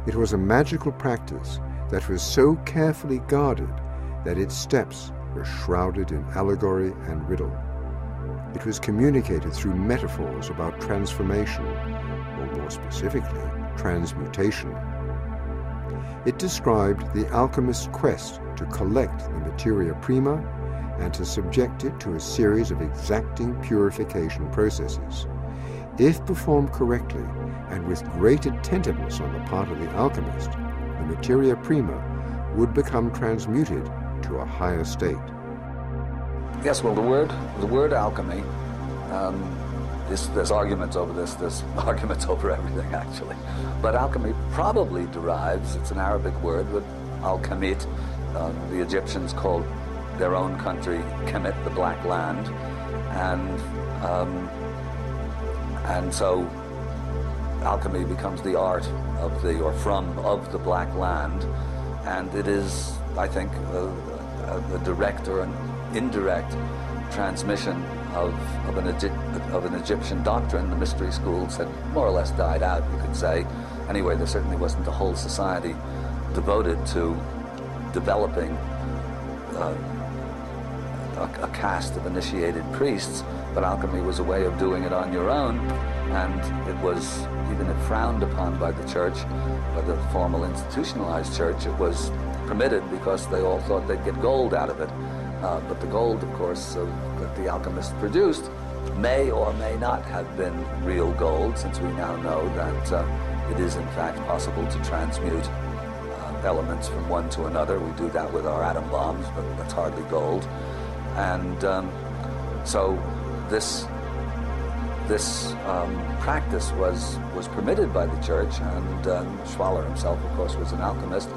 It was a magical practice that was so carefully guarded that its steps were shrouded in allegory and riddle. It was communicated through metaphors about transformation, or more specifically, transmutation. It described the alchemist's quest to collect the materia prima and to subject it to a series of exacting purification processes. If performed correctly and with great attentiveness on the part of the alchemist, the materia prima would become transmuted to a higher state. Yes, well, the word alchemy, there's arguments over this, there's arguments over everything, actually. But alchemy probably derives, it's an Arabic word, with al-Khamit. The Egyptians called their own country Kemet, the Black Land. And so alchemy becomes the art of the Black Land. And it is, I think, a direct or an indirect transmission of an Egyptian doctrine. The mystery schools had more or less died out, you could say. Anyway, there certainly wasn't a whole society devoted to developing a caste of initiated priests, but alchemy was a way of doing it on your own, and it was, even if frowned upon by the church, by the formal institutionalized church, it was permitted because they all thought they'd get gold out of it. But the gold, of course, that the alchemists produced may or may not have been real gold, since we now know that it is in fact possible to transmute elements from one to another. We do that with our atom bombs, but that's hardly gold. And so this practice was permitted by the church, and Schwaller himself, of course, was an alchemist.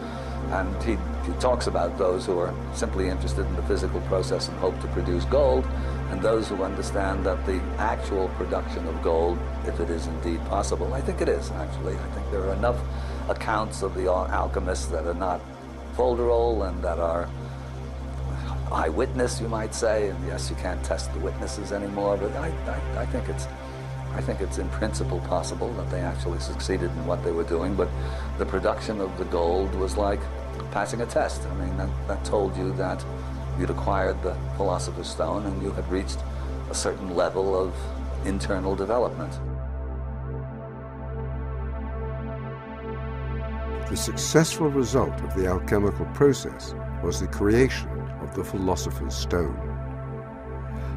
And he talks about those who are simply interested in the physical process and hope to produce gold, and those who understand that the actual production of gold, if it is indeed possible, I think it is, actually. I think there are enough accounts of the alchemists that are not folderol and that are eyewitness, you might say. And yes, you can't test the witnesses anymore, but I think it's in principle possible that they actually succeeded in what they were doing. But the production of the gold was like passing a test. I mean, that told you that you'd acquired the Philosopher's Stone and you had reached a certain level of internal development. The successful result of the alchemical process was the creation of the Philosopher's Stone.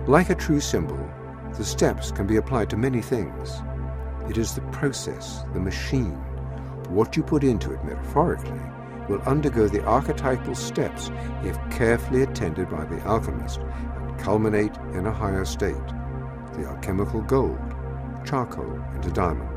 Like a true symbol, the steps can be applied to many things. It is the process, the machine. What you put into it, metaphorically, will undergo the archetypal steps if carefully attended by the alchemist and culminate in a higher state, the alchemical gold, charcoal into diamond.